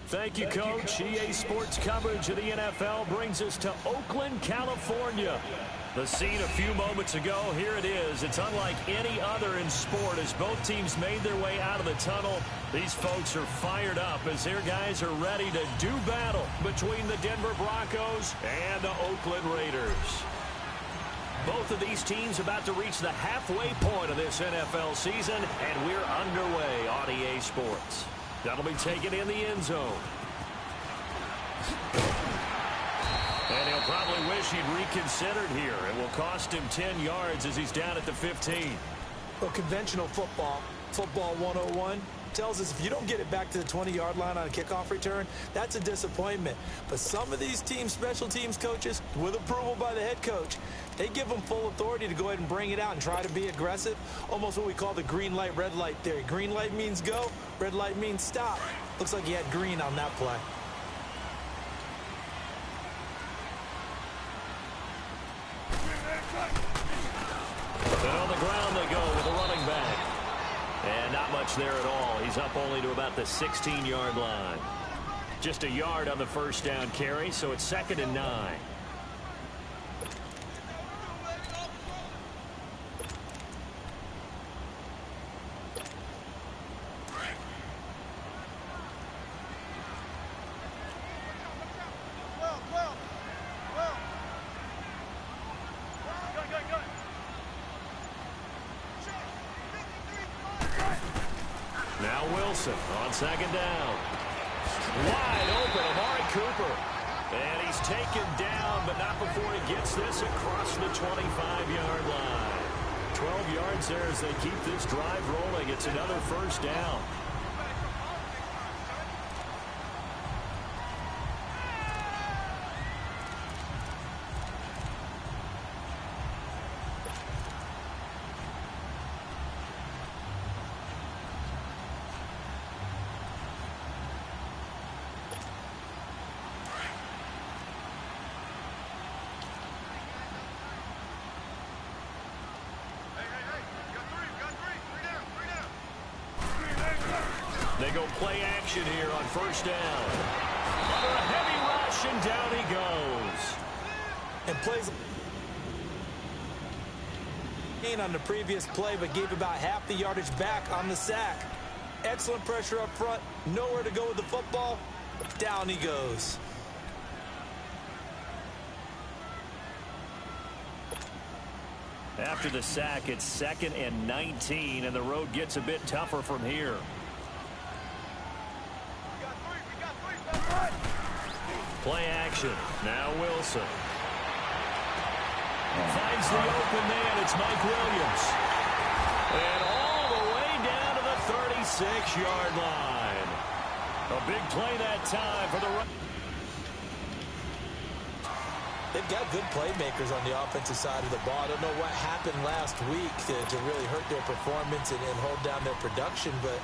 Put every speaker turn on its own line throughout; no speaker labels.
Thank you, Coach. EA Sports coverage of the NFL brings us to Oakland, California. The scene a few moments ago, here it is. It's unlike any other in sport as both teams made their way out of the tunnel. These folks are fired up as their guys are ready to do battle between the Denver Broncos and the Oakland Raiders. Both of these teams about to reach the halfway point of this NFL season, and we're underway on EA Sports. That'll be taken in the end zone. And he'll probably wish he'd reconsidered here. It will cost him 10 yards as he's down at the 15.
Well, conventional football 101, tells us if you don't get it back to the 20-yard line on a kickoff return, that's a disappointment. But some of these teams, special teams coaches, with approval by the head coach, they give them full authority to go ahead and bring it out and try to be aggressive. Almost what we call the green light, red light theory. Green light means go, red light means stop. Looks like he had green on that play.
And on the ground they go with a running back. And not much there at all. He's up only to about the 16-yard line. Just a yard on the first down carry, so it's 2nd and 9. Now Wilson on 2nd down. Wide open, Amari Cooper. And he's taken down, but not before he gets this across the 25-yard line. 12 yards there as they keep this drive rolling. It's another first down. They go play action here on first down. Under a heavy rush, and down he goes.
And plays on the previous play, but gave about half the yardage back on the sack. Excellent pressure up front. Nowhere to go with the football. Down he goes.
After the sack, it's 2nd and 19, and the road gets a bit tougher from here. Play action. Now Wilson. Finds the open man. It's Mike Williams. And all the way down to the 36-yard line. A big play that time for the run.
They've got good playmakers on the offensive side of the ball. I don't know what happened last week to really hurt their performance and hold down their production, but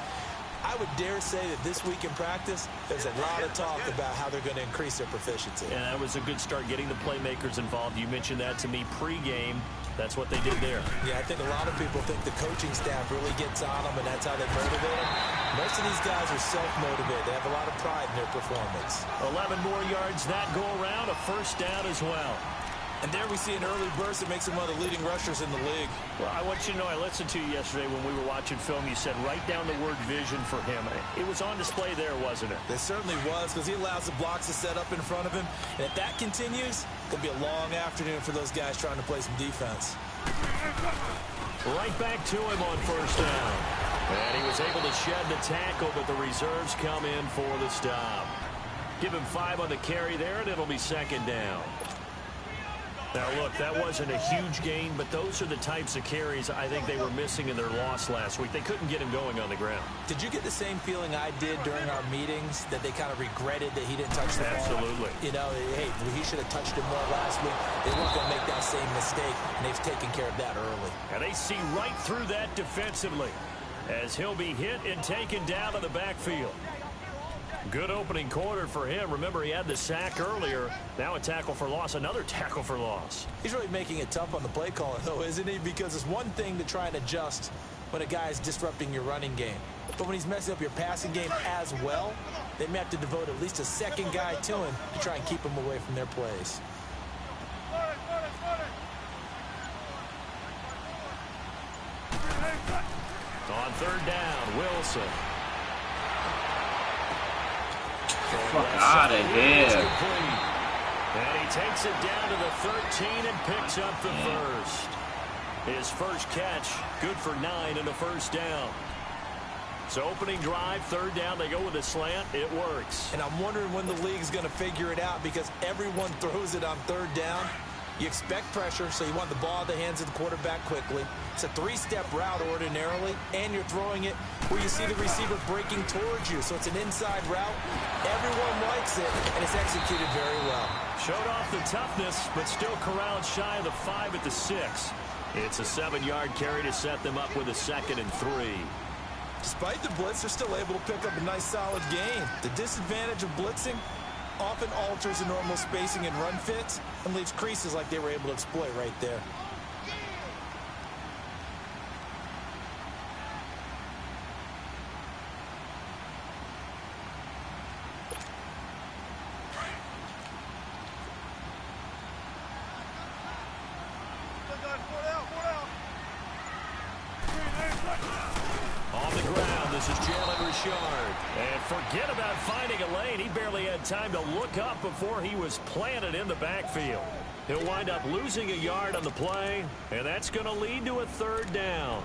I would dare say that this week in practice, there's a lot of talk about how they're going to increase their proficiency.
And that was a good start getting the playmakers involved. You mentioned that to me pregame. That's what they did there.
Yeah, I think a lot of people think the coaching staff really gets on them, and that's how they motivate them. Most of these guys are self-motivated. They have a lot of pride in their performance.
11 more yards that go around, a first down as well.
And there we see an early burst that makes him one of the leading rushers in the league.
Well, I want you to know, I listened to you yesterday when we were watching film. You said write down the word vision for him. It was on display there, wasn't it?
It certainly was, because he allows the blocks to set up in front of him. And if that continues, it'll be a long afternoon for those guys trying to play some defense.
Right back to him on first down. And he was able to shed the tackle, but the reserves come in for the stop. Give him 5 on the carry there, and it'll be 2nd down. Now, look, that wasn't a huge gain, but those are the types of carries I think they were missing in their loss last week. They couldn't get him going on the ground.
Did you get the same feeling I did during our meetings, that they kind of regretted that he didn't touch the ball?
Absolutely.
You know, hey, he should have touched it more last week. They weren't going to make that same mistake, and they've taken care of that early.
And they see right through that defensively as he'll be hit and taken down to the backfield. Good opening quarter for him. Remember, he had the sack earlier. Now a tackle for loss, another tackle for loss.
He's really making it tough on the play caller, though, isn't he? Because it's one thing to try and adjust when a guy is disrupting your running game. But when he's messing up your passing game as well, they may have to devote at least a second guy to him to try and keep him away from their plays.
On third down, Wilson.
Fuck out of here.
And he takes it down to the 13 and picks up the first. His first catch, good for 9 and a first down. So opening drive, third down, they go with a slant. It works.
And I'm wondering when the league's going to figure it out because everyone throws it on third down. You expect pressure, so you want the ball in the hands of the quarterback quickly. It's a three-step route ordinarily, and you're throwing it where you see the receiver breaking towards you. So it's an inside route. Everyone likes it, and it's executed very well.
Showed off the toughness, but still corralled shy of the 5 at the 6. It's a 7-yard carry to set them up with a 2nd and 3.
Despite the blitz, they're still able to pick up a nice, solid gain. The disadvantage of blitzing often alters the normal spacing and run fits and leaves creases like they were able to exploit right there.
And forget about finding a lane. He barely had time to look up before he was planted in the backfield. He'll wind up losing a yard on the play, and that's going to lead to a third down.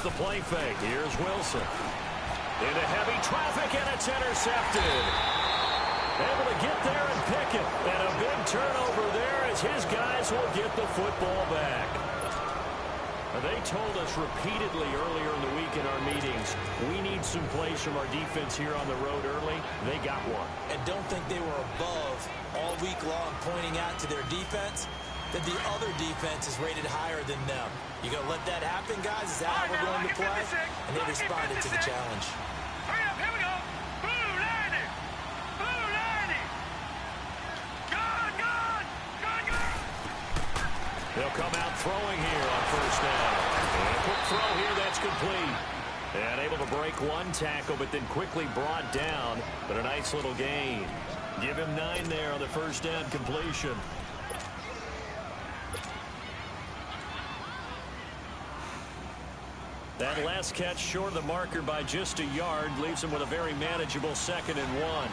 The play fake. Here's Wilson. Into heavy traffic, and it's intercepted. Able to get there and pick it. And a big turnover there as his guys will get the football back. They told us repeatedly earlier in the week in our meetings, we need some plays from our defense here on the road early. They got one.
And don't think they were above all week long pointing out to their defense that the other defense is rated higher than them. You gonna let that happen, guys? Is that how we're going to play? And they responded to the challenge.
Hurry up, here we go. Blue 90. Blue 90. Good, good. Good, good.
They'll come out throwing here on first down. And a quick throw here, that's complete. And able to break one tackle, but then quickly brought down. But a nice little gain. Give him 9 there on the first down completion. That last catch short of the marker by just a yard leaves him with a very manageable 2nd and 1.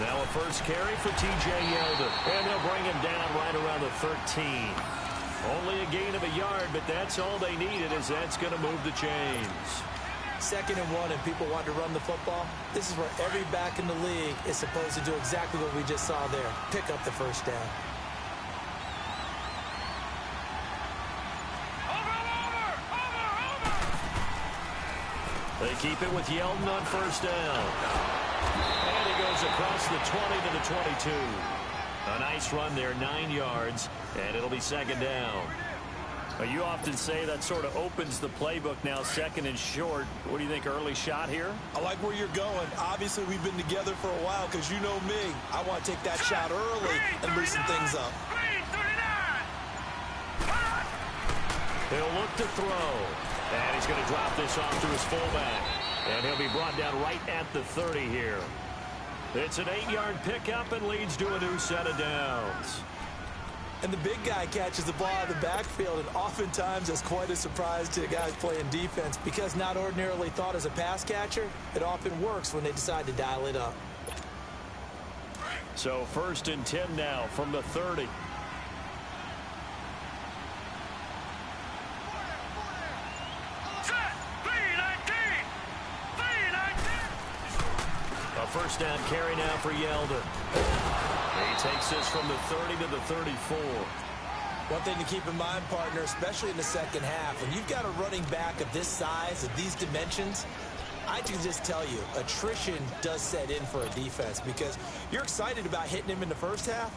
Now a first carry for T.J. Yeldon. And they'll bring him down right around the 13. Only a gain of a yard, but that's all they needed as that's going to move the chains.
2nd and 1 and people want to run the football. This is where every back in the league is supposed to do exactly what we just saw there. Pick up the first down.
They keep it with Yeldon on first down. And he goes across the 20 to the 22. A nice run there, 9 yards, and it'll be 2nd down. You often say that sort of opens the playbook now, 2nd and short. What do you think, early shot here?
I like where you're going. Obviously, we've been together for a while because you know me. I want to take that shot early and loosen things up.
He'll look to throw. And he's going to drop this off to his fullback. And he'll be brought down right at the 30 here. It's an 8-yard pickup and leads to a new set of downs.
And the big guy catches the ball out of the backfield, and oftentimes that's quite a surprise to the guys playing defense because not ordinarily thought as a pass catcher, it often works when they decide to dial it up.
So 1st and 10 now from the 30. first down carry now for Yeldon. He takes this from the 30 to the 34.
One thing to keep in mind, partner, especially in the second half, when you've got a running back of this size, of these dimensions, I can just tell you, attrition does set in for a defense because you're excited about hitting him in the first half.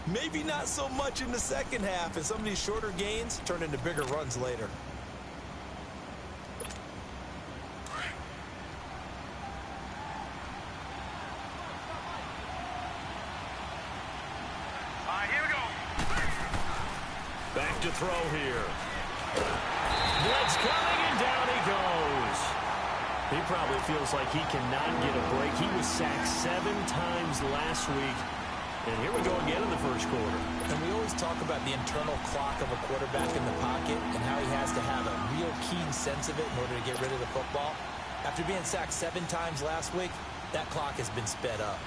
Maybe not so much in the second half, and some of these shorter gains turn into bigger runs later.
All right, here we go.
Back to throw here. Blitz coming, and down he goes. He probably feels like he cannot get a break. He was sacked 7 times last week. And here we go again in the first quarter.
And we always talk about the internal clock of a quarterback in the pocket and how he has to have a real keen sense of it in order to get rid of the football. After being sacked 7 times last week, that clock has been sped up.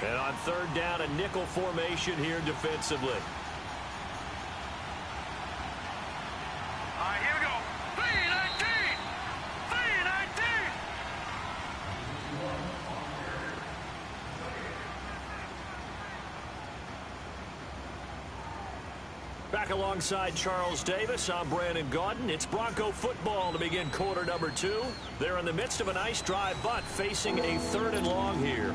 And on third down, a nickel formation here defensively.
All right, here we go. 3-19. 3-19.
Back alongside Charles Davis, I'm Brandon Gaudin. It's Bronco football to begin quarter number 2. They're in the midst of a nice drive, but facing a 3rd and long here.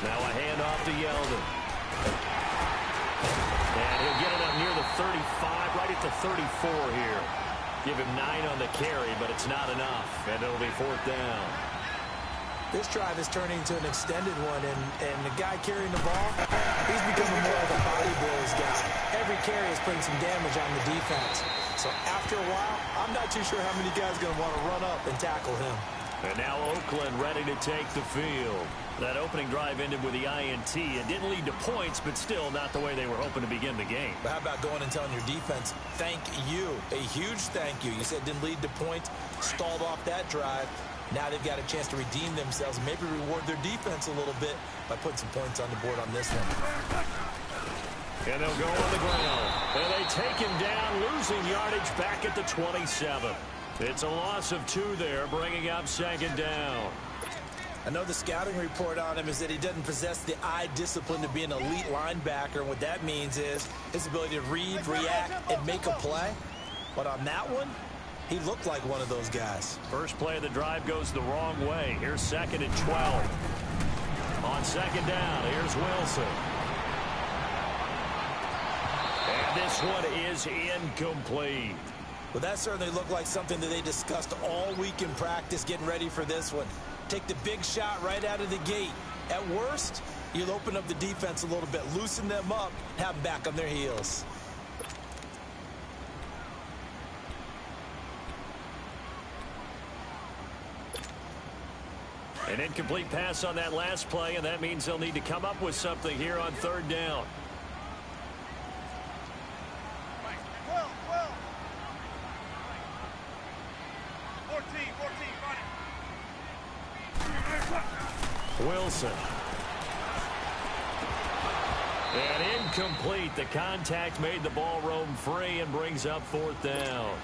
Now a handoff to Yeldon. And he'll get it up near the 35, right at the 34 here. Give him 9 on the carry, but it's not enough, and it'll be 4th down.
This drive is turning into an extended one, and the guy carrying the ball, he's becoming more like a body blows guy. Every carry is putting some damage on the defense. So after a while, I'm not too sure how many guys are going to want to run up and tackle him.
And now Oakland ready to take the field. That opening drive ended with the INT. It didn't lead to points, but still not the way they were hoping to begin the game.
But how about going and telling your defense, thank you, a huge thank you. You said it didn't lead to points, stalled off that drive. Now they've got a chance to redeem themselves and maybe reward their defense a little bit by putting some points on the board on this one.
And they'll go on the ground. And they take him down, losing yardage back at the 27. It's a loss of 2 there, bringing up 2nd down.
I know the scouting report on him is that he doesn't possess the eye discipline to be an elite linebacker. And what that means is his ability to read, react, and make a play. But on that one, he looked like one of those guys.
First play of the drive goes the wrong way. Here's 2nd and 12. On 2nd down, here's Wilson. And this one is incomplete.
Well, that certainly looked like something that they discussed all week in practice getting ready for this one. Take the big shot right out of the gate. At worst, you'll open up the defense a little bit, loosen them up, have them back on their heels.
An incomplete pass on that last play, and that means they'll need to come up with something here on 3rd down. Wilson. And incomplete. The contact made the ball roam free and brings up 4th down.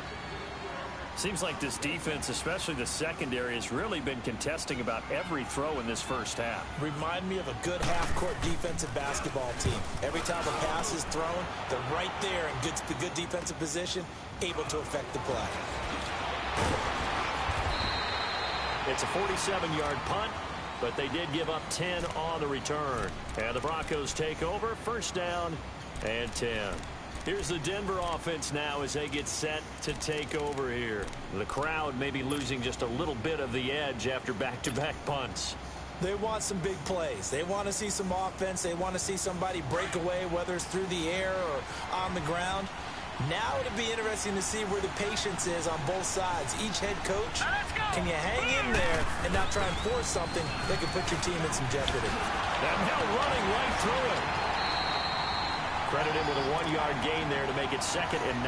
Seems like this defense, especially the secondary, has really been contesting about every throw in this first half.
Remind me of a good half-court defensive basketball team. Every time a pass is thrown, they're right there in the good defensive position, able to affect the play.
It's a 47-yard punt, but they did give up 10 on the return. And the Broncos take over, 1st down and 10. Here's the Denver offense now as they get set to take over here. The crowd may be losing just a little bit of the edge after back-to-back punts.
They want some big plays. They want to see some offense. They want to see somebody break away, whether it's through the air or on the ground. Now it'll be interesting to see where the patience is on both sides. Each head coach, can you hang in there and not try and force something that could put your team in some jeopardy?
And now running right through it. Credit him with a 1-yard gain there to make it 2nd and 9.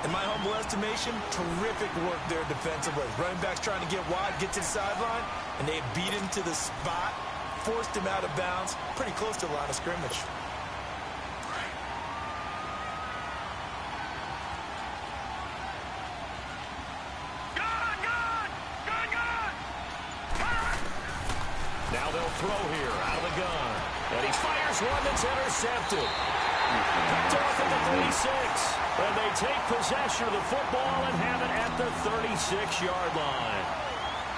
In my humble estimation, terrific work there defensively. Running backs trying to get wide, get to the sideline, and they beat him to the spot, forced him out of bounds, pretty close to the line of scrimmage.
Now they'll throw here out of the gun. And he fires one that's intercepted. Picked off at the 36. And they take possession of the football and have it at the 36-yard line.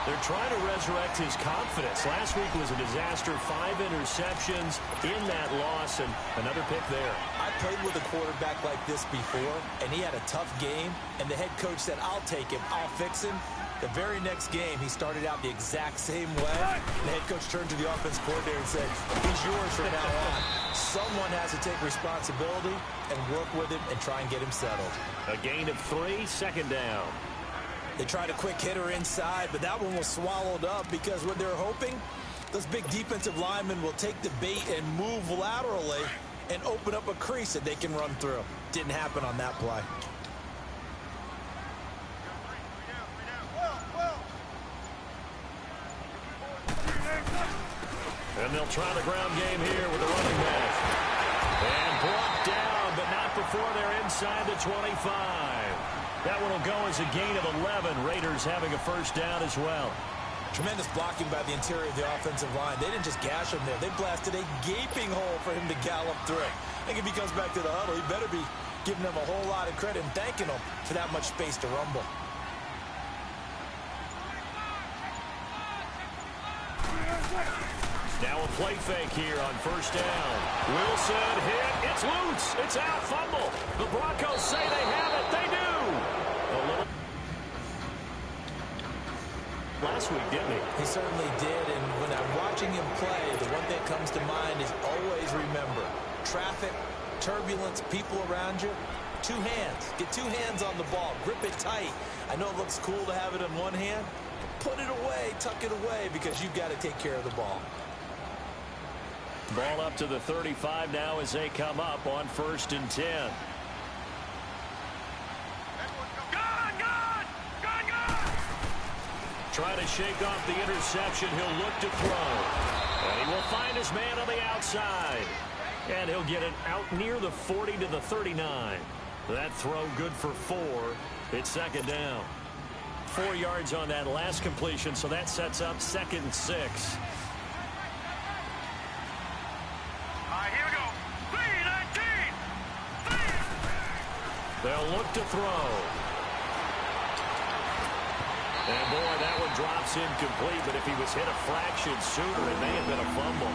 They're trying to resurrect his confidence. Last week was a disaster. 5 interceptions in that loss, and another pick there.
I played with a quarterback like this before, and he had a tough game, and the head coach said, I'll take him, I'll fix him. The very next game, he started out the exact same way. The head coach turned to the offense coordinator and said, he's yours from now on. Someone has to take responsibility and work with him and try and get him settled.
A gain of 3, 2nd down.
They tried a quick hitter inside, but that one was swallowed up because what they're hoping, those big defensive linemen will take the bait and move laterally and open up a crease that they can run through. Didn't happen on that play.
And they'll try the ground game here with the running back. And brought down, but not before they're inside the 25. That one will go as a gain of 11. Raiders having a 1st down as well.
Tremendous blocking by the interior of the offensive line. They didn't just gash him there. They blasted a gaping hole for him to gallop through. I think if he comes back to the huddle, he better be giving them a whole lot of credit and thanking them for that much space to rumble.
Now a play fake here on 1st down. Wilson hit. It's loose. It's out. Fumble. The Broncos say they have it. They do. Last week, didn't he?
He certainly did. And when I'm watching him play, the one thing that comes to mind is always remember. Traffic, turbulence, people around you. 2 hands. Get 2 hands on the ball. Grip it tight. I know it looks cool to have it in one hand. Put it away. Tuck it away because you've got to take care of the ball.
Ball up to the 35 now as they come up on 1st and 10. Trying to shake off the interception. He'll look to throw. And he will find his man on the outside. And he'll get it out near the 40 to the 39. That throw good for 4. It's 2nd down. 4 yards on that last completion, so that sets up 2nd and 6. They'll look to throw. And, boy, that one drops incomplete. But if he was hit a fraction sooner, it may have been a fumble.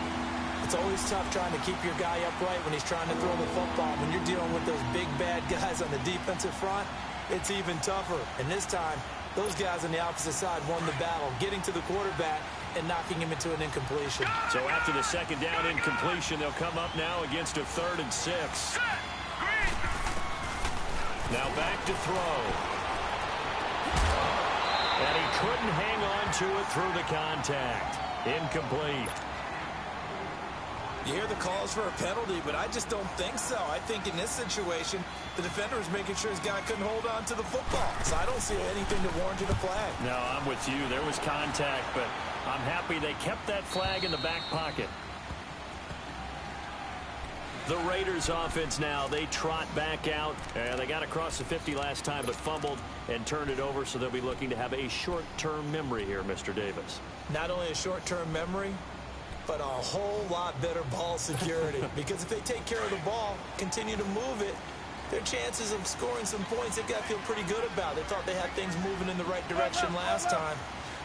It's always tough trying to keep your guy upright when he's trying to throw the football. When you're dealing with those big, bad guys on the defensive front, it's even tougher. And this time, those guys on the opposite side won the battle, getting to the quarterback and knocking him into an incompletion.
So after the 2nd down incompletion, they'll come up now against a 3rd and 6. Now back to throw. And he couldn't hang on to it through the contact. Incomplete.
You hear the calls for a penalty, but I just don't think so. I think in this situation, the defender was making sure his guy couldn't hold on to the football. So I don't see anything that warranted a flag.
No, I'm with you. There was contact, but I'm happy they kept that flag in the back pocket. The Raiders offense now, they trot back out. They got across the 50 last time, but fumbled and turned it over, so they'll be looking to have a short-term memory here, Mr. Davis.
Not only a short-term memory, but a whole lot better ball security. Because if they take care of the ball, continue to move it, their chances of scoring some points, they got to feel pretty good about. They thought they had things moving in the right direction last time.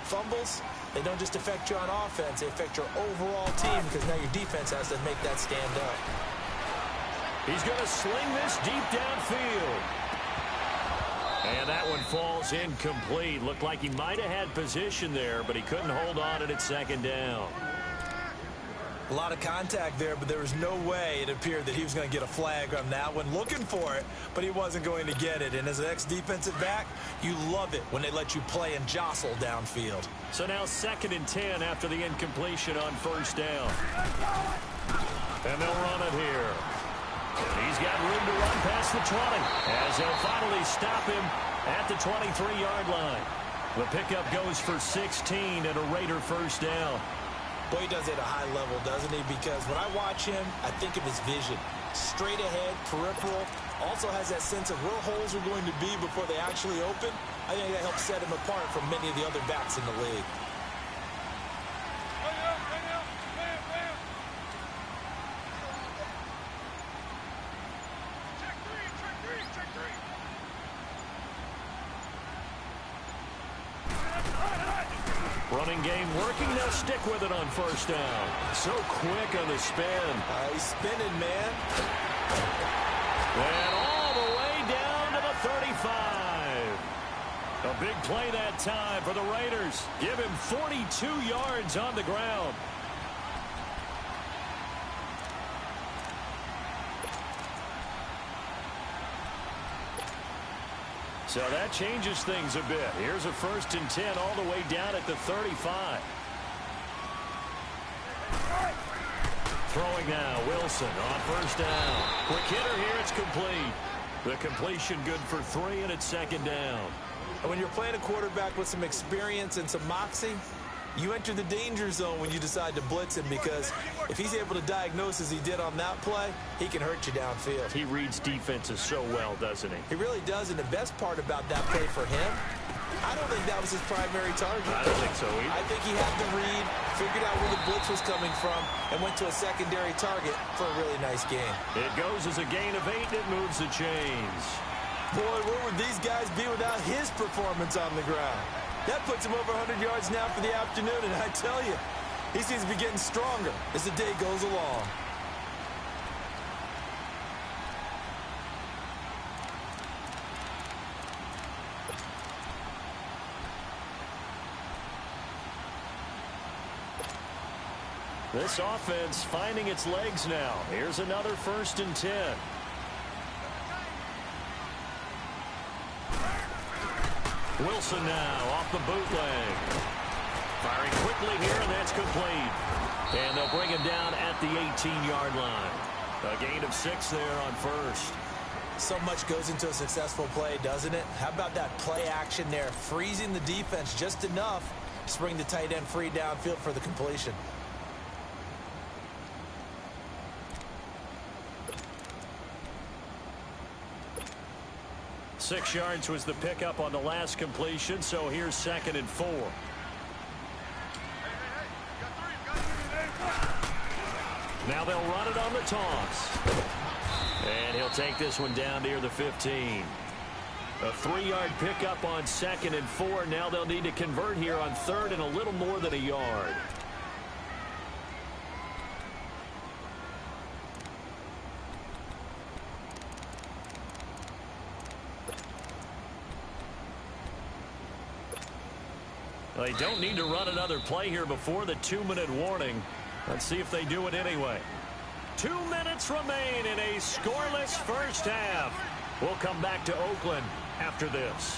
Fumbles, they don't just affect you on offense, they affect your overall team because now your defense has to make that stand up.
He's going to sling this deep downfield. And that one falls incomplete. Looked like he might have had position there, but he couldn't hold on to it 2nd down.
A lot of contact there, but there was no way it appeared that he was going to get a flag on that one. Looking for it, but he wasn't going to get it. And as an ex-defensive back, you love it when they let you play and jostle downfield.
So now 2nd and 10 after the incompletion on 1st down. And they'll run it here. He's got room to run past the 20 as they'll finally stop him at the 23-yard line. The pickup goes for 16 and a Raider first down.
Boy, he does it at a high level, doesn't he? Because when I watch him, I think of his vision. Straight ahead, peripheral. Also has that sense of where holes are going to be before they actually open. I think that helps set him apart from many of the other backs in the league.
Running game working. They'll stick with it on first down. So quick on the spin.
He's spinning, man.
And all the way down to the 35. A big play that time for the Raiders. Give him 42 yards on the ground. So that changes things a bit. Here's a 1st and 10 all the way down at the 35. Throwing now, Wilson on first down. Quick hitter here, it's complete. The completion good for 3, and it's 2nd down.
When you're playing a quarterback with some experience and some moxie, you enter the danger zone when you decide to blitz him, because if he's able to diagnose as he did on that play, he can hurt you downfield.
He reads defenses so well, doesn't he?
He really does, and the best part about that play for him, I don't think that was his primary target.
I don't think so either.
I think he had the read, figured out where the blitz was coming from, and went to a secondary target for a really nice game.
It goes as a gain of 8, and it moves the chains.
Boy, where would these guys be without his performance on the ground? That puts him over 100 yards now for the afternoon, and I tell you, he seems to be getting stronger as the day goes along.
This offense finding its legs now. Here's another 1st and 10. Wilson now off the bootleg. Firing quickly here, and that's complete. And they'll bring him down at the 18-yard line. A gain of 6 there on first.
So much goes into a successful play, doesn't it? How about that play action there, freezing the defense just enough to bring the tight end free downfield for the completion.
Six yards was the pickup on the last completion, so here's 2nd and 4. Now they'll run it on the toss. And he'll take this one down near the 15. A 3-yard pickup on 2nd and 4. Now they'll need to convert here on 3rd and a little more than a yard. They don't need to run another play here before the 2-minute warning. Let's see if they do it anyway. 2 minutes remain in a scoreless first half. We'll come back to Oakland after this.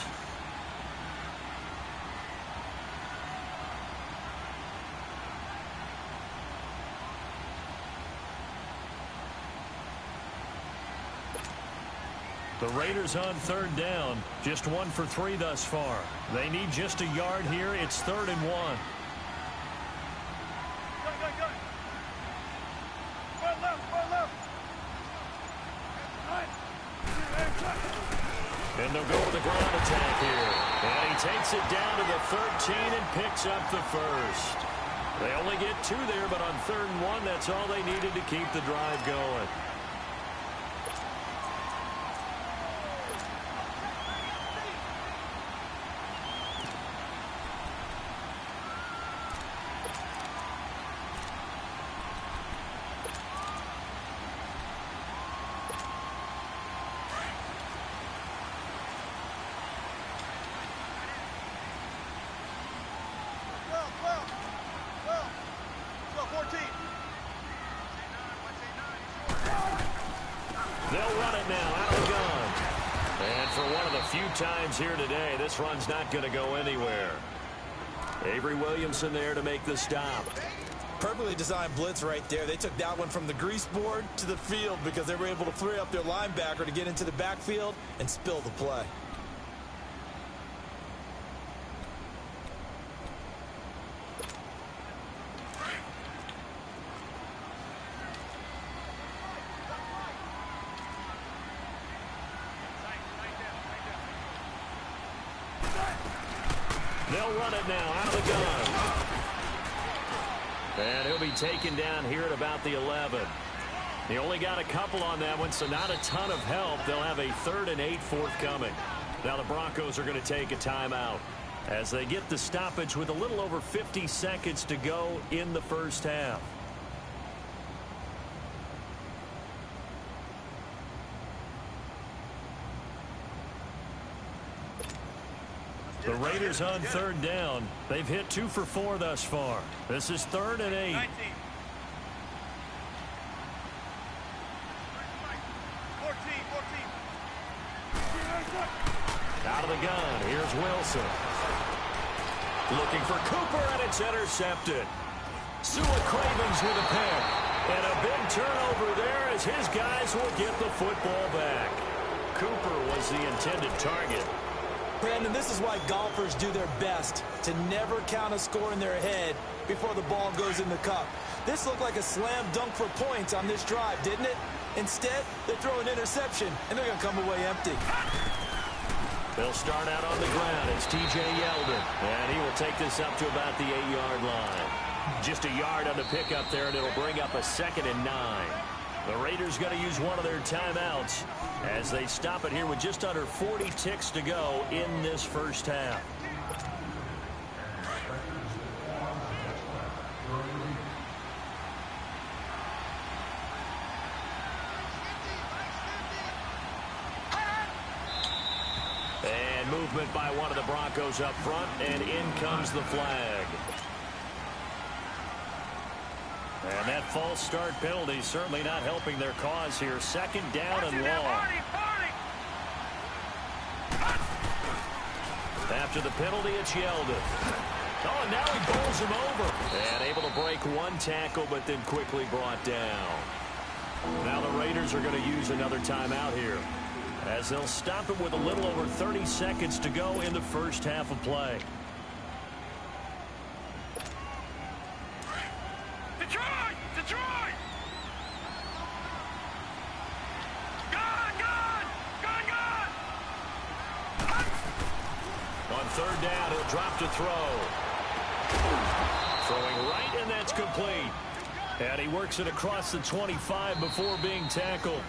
The Raiders on 3rd down. Just 1 for 3 thus far. They need just a yard here. It's 3rd and 1. And they'll go to the ground attack here. And he takes it down to the 13 and picks up the first. They only get 2 there, but on 3rd and 1, that's all they needed to keep the drive going. They'll run it now out of the gun. And for one of the few times here today, this run's not going to go anywhere. Avery Williamson there to make the stop.
Perfectly designed blitz right there. They took that one from the grease board to the field because they were able to free up their linebacker to get into the backfield and spill the play.
They'll run it now out of the gun. And he'll be taken down here at about the 11. He only got a couple on that one, so not a ton of help. They'll have a 3rd and 8 forthcoming. Now the Broncos are going to take a timeout as they get the stoppage with a little over 50 seconds to go in the first half. The Raiders on 3rd down. They've hit 2 for 4 thus far. This is 3rd and 8.
19. 14.
Out of the gun. Here's Wilson. Looking for Cooper, and it's intercepted. Sua Cravens with a pick. And a big turnover there as his guys will get the football back. Cooper was the intended target.
Brandon, this is why golfers do their best to never count a score in their head before the ball goes in the cup. This looked like a slam dunk for points on this drive, didn't it? Instead, they throw an interception, and they're going to come away empty.
They'll start out on the ground. It's T.J. Yeldon, and he will take this up to about the 8-yard line. Just a yard on the pickup there, and it'll bring up a 2nd and 9. The Raiders going to use one of their timeouts as they stop it here with just under 40 ticks to go in this first half. And movement by one of the Broncos up front, and in comes the flag. And that false start penalty certainly not helping their cause here. 2nd down and long. After the penalty, it's Yeldon. Oh, and now he bowls him over. And able to break one tackle, but then quickly brought down. Now the Raiders are going to use another timeout here, as they'll stop it with a little over 30 seconds to go in the first half of play. On 3rd down, he'll drop to throw. Throwing right, and that's complete. And he works it across the 25 before being tackled.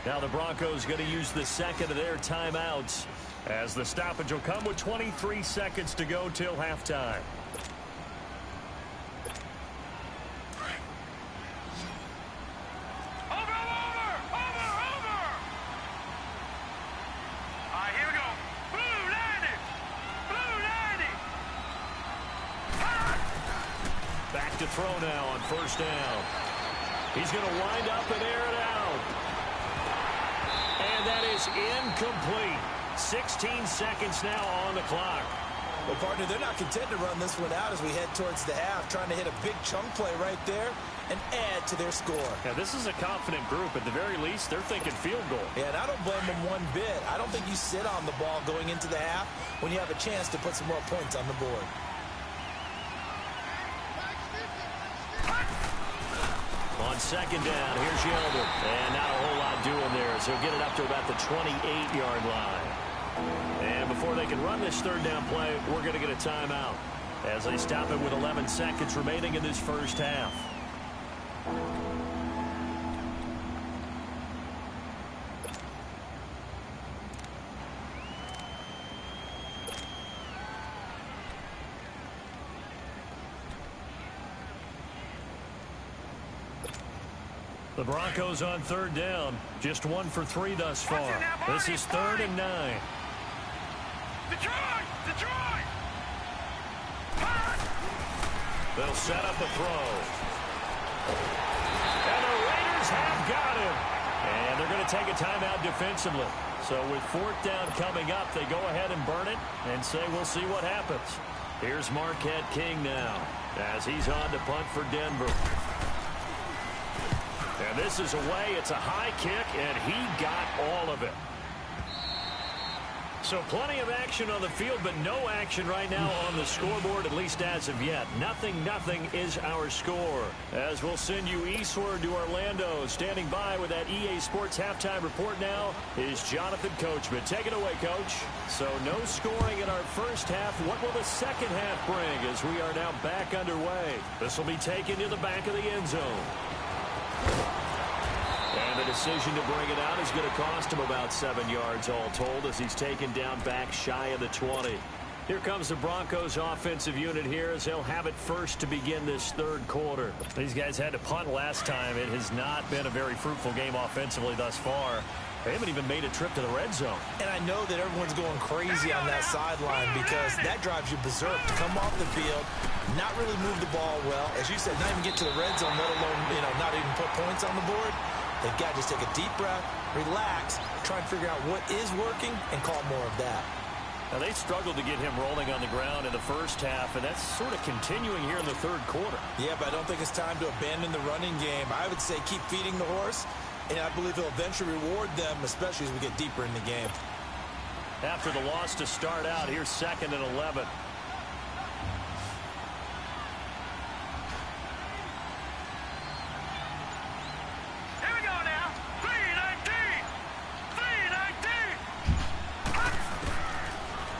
Now the Broncos going to use the 2nd of their timeouts, as the stoppage will come with 23 seconds to go till halftime. Back to throw now on 1st down. He's going to wind up and air it out. And that is incomplete. 16 seconds now on the clock.
Well, partner, they're not content to run this one out as we head towards the half, trying to hit a big chunk play right there and add to their score.
Now, this is a confident group. At the very least, they're thinking field goal.
Yeah, and I don't blame them one bit. I don't think you sit on the ball going into the half when you have a chance to put some more points on the board.
On 2nd down, here's Yeldon. And not a whole lot doing there, as he'll get it up to about the 28-yard line. And before they can run this 3rd down play, we're going to get a timeout, as they stop it with 11 seconds remaining in this first half. The Broncos on 3rd down. Just 1 for 3 thus far. This is 3rd and 9.
Detroit!
They'll set up a throw. And the Raiders have got him. And they're going to take a timeout defensively. So with 4th down coming up, they go ahead and burn it and say we'll see what happens. Here's Marquette King now as he's on to punt for Denver. And this is away. It's a high kick, and he got all of it. So plenty of action on the field, but no action right now on the scoreboard, at least as of yet. 0-0 is our score. As we'll send you eastward to Orlando. Standing by with that EA Sports halftime report now is Jonathan Coachman. Take it away, Coach. So no scoring in our first half. What will the second half bring as we are now back underway? This will be taken to the back of the end zone. And the decision to bring it out is going to cost him about 7 yards all told as he's taken down back shy of the 20. Here comes the Broncos offensive unit here as they'll have it first to begin this third quarter. These guys had to punt last time. It has not been a very fruitful game offensively thus far. They haven't even made a trip to the red zone.
And I know that everyone's going crazy on that sideline because that drives you berserk to come off the field, not really move the ball well. As you said, not even get to the red zone, let alone, not even put points on the board. They've got to just take a deep breath, relax, try and figure out what is working, and call more of that.
Now, they struggled to get him rolling on the ground in the first half, and that's sort of continuing here in the third quarter.
Yeah, but I don't think it's time to abandon the running game. I would say keep feeding the horse, and I believe he'll eventually reward them, especially as we get deeper in the game.
After the loss to start out, here's 2nd and 11.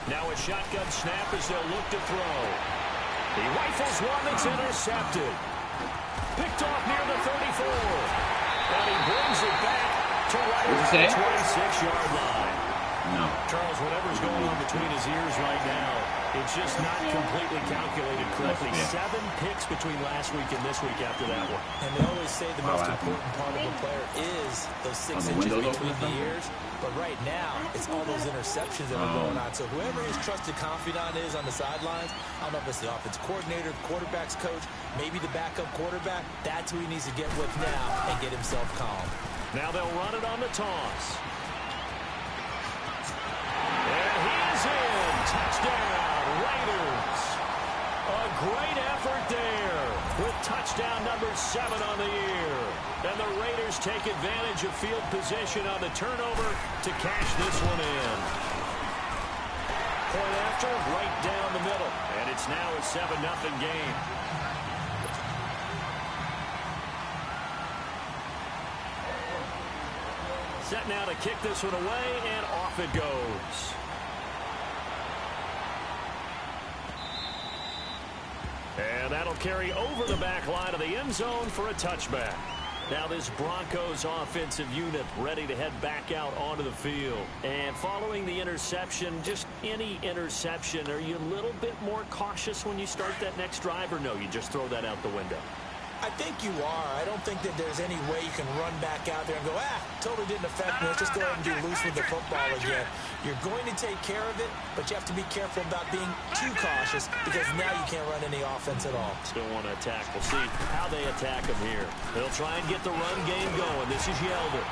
Now a shotgun snap as they'll look to throw. He rifles one that's intercepted. Picked off near the 34. And he brings it back to right at the 26-yard line.
No.
Charles, whatever's going on between his ears right now, it's just not completely calculated correctly. 7 picks between last week and this week after that one.
And they always say the most important part of a player is those 6 inches between the ears. But right now, it's all those interceptions that are going on. So whoever his trusted confidant is on the sidelines, I don't know if it's the offense coordinator, the quarterback's coach, maybe the backup quarterback, that's who he needs to get with now and get himself calm.
Now they'll run it on the toss. And he is in. Touchdown, Raiders. A great effort there with touchdown number 7 on the year. And the Raiders take advantage of field position on the turnover to cash this one in. Point after, right down the middle. And it's now a 7-0 game. Set now to kick this one away, and off it goes. And that'll carry over the back line of the end zone for a touchback. Now this Broncos offensive unit ready to head back out onto the field. And following the interception, just any interception, are you a little bit more cautious when you start that next drive, or no, you just throw that out the window?
I think you are. I don't think that there's any way you can run back out there and go, totally didn't affect me. Let's just go ahead and be loose with the football again. You're going to take care of it, but you have to be careful about being too cautious because now you can't run any offense at all.
Still want to attack. We'll see how they attack him here. They'll try and get the run game going. This is Yeldon.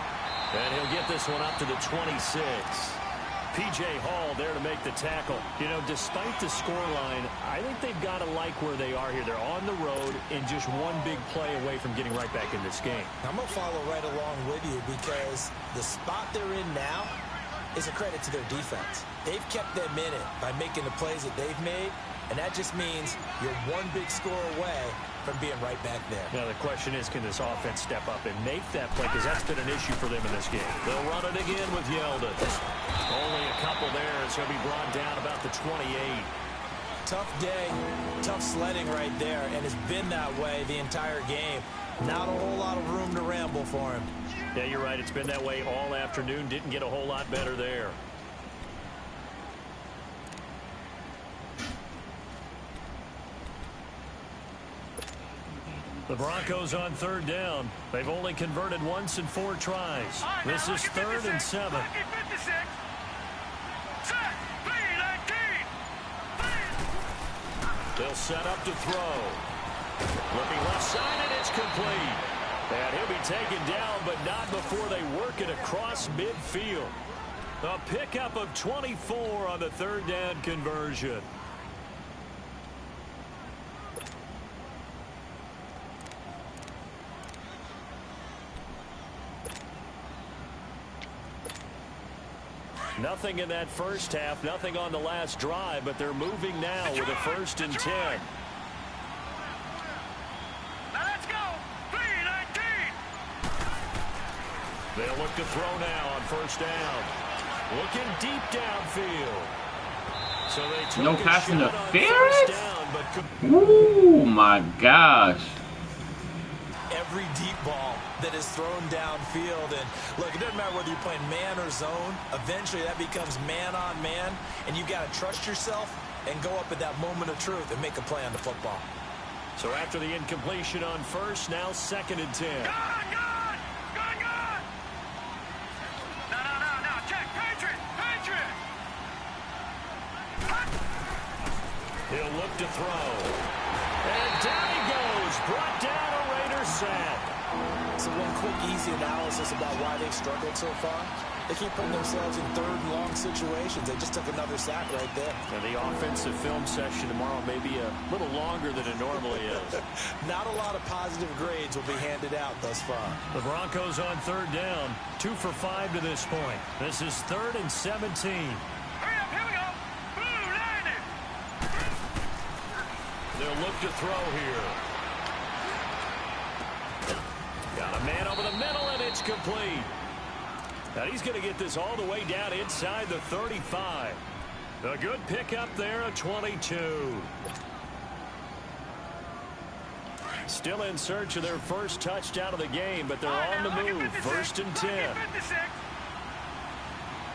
And he'll get this one up to the 26. P.J. Hall there to make the tackle. Despite the scoreline, I think they've got to like where they are here. They're on the road and just one big play away from getting right back in this game.
I'm going to follow right along with you because the spot they're in now is a credit to their defense. They've kept them in it by making the plays that they've made, and that just means you're one big score away from being right back there.
Now the question is, can this offense step up and make that play? Because that's been an issue for them in this game. They'll run it again with Yeldon. Only a couple there. It's going to be brought down about the 28.
Tough day, tough sledding right there, and it's been that way the entire game. Not a whole lot of room to ramble for him.
Yeah, you're right. It's been that way all afternoon. Didn't get a whole lot better there. The Broncos on 3rd down. They've only converted once in 4 tries. This is 3rd and 7. They'll set up to throw. Looking left side, and it's complete. And he'll be taken down, but not before they work it across midfield. A pickup of 24 on the 3rd down conversion. Nothing in that first half, nothing on the last drive, but they're moving now with a 1st and 10.
Now let's go. 3-19.
They'll look to throw now on 1st down. Looking deep downfield. So they took
No
a
pass
shot on
interference?
1st down, but
Ooh, my gosh.
Every deep ball that is thrown downfield. And look, it doesn't matter whether you're playing man or zone. Eventually that becomes man on man, and you got to trust yourself and go up at that moment of truth and make a play on the football.
so after the incompletion on 1st, now 2nd and 10.
Gone. No. Check. Patriot.
He'll look to throw. And down he goes. Brought down a Raider sack.
So one quick, easy analysis about why they've struggled so far. They keep putting themselves in 3rd and long situations. They just took another sack right there.
And the offensive film session tomorrow may be a little longer than it normally is.
Not a lot of positive grades will be handed out thus far.
The Broncos on 3rd down. 2 for 5 to this point. This is 3rd and 17.
Hurry up. Here we go. Blue landed.
They'll look to throw here. Got a man over the middle, and it's complete. Now he's going to get this all the way down inside the 35. A good pickup there, a 22. Still in search of their first touchdown of the game, but they're on the move. 1st and 10.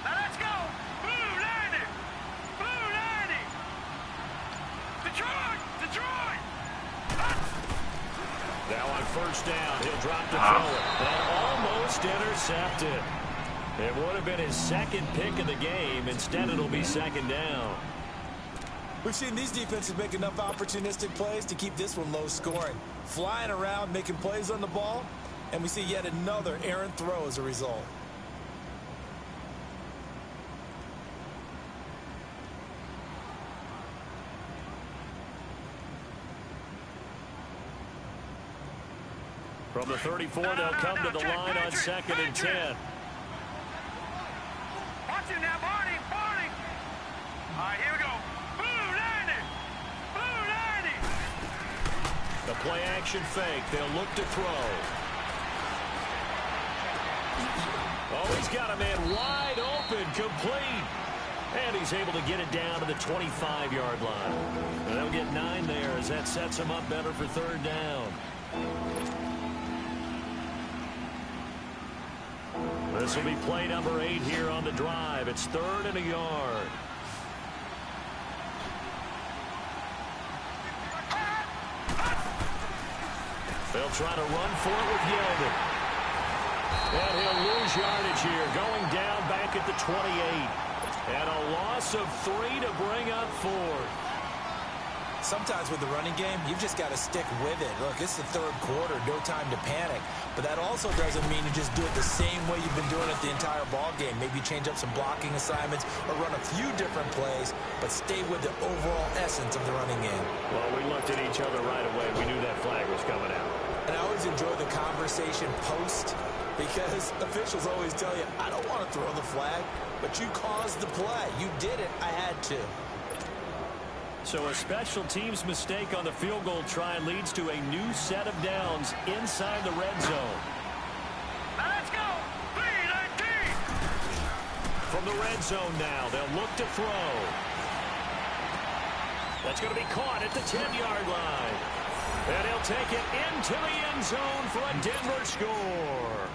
Now let's go. Blue landed. Detroit.
Now on 1st down, he'll drop the throw and almost intercepted. It would have been his 2nd pick of the game. Instead, it'll be 2nd down.
We've seen these defenses make enough opportunistic plays to keep this one low scoring. Flying around, making plays on the ball, and we see yet another errant throw as a result.
From the 34, they'll come to the line on 2nd and 10.
Watch him now, Barney. All right, here we go. Blue landed.
The play action fake. They'll look to throw. Oh, he's got a man wide open, complete. And he's able to get it down to the 25-yard line. And they'll get 9 there as that sets him up better for 3rd down. This will be play number 8 here on the drive. It's 3rd and a yard. They'll try to run for it with Yeldon. And he'll lose yardage here, going down back at the 28. And a loss of 3 to bring up 4th.
Sometimes with the running game, you've just got to stick with it. Look, it's the 3rd quarter, no time to panic. But that also doesn't mean you just do it the same way you've been doing it the entire ball game. Maybe change up some blocking assignments or run a few different plays, but stay with the overall essence of the running game.
Well, we looked at each other right away. We knew that flag was coming out.
And I always enjoy the conversation post, because officials always tell you, I don't want to throw the flag, but you caused the play. You did it. I had to.
So a special teams mistake on the field goal try leads to a new set of downs inside the red zone.
Now let's go. 3-19.
From the red zone now, they'll look to throw. That's going to be caught at the 10-yard line. And he'll take it into the end zone for a Denver score.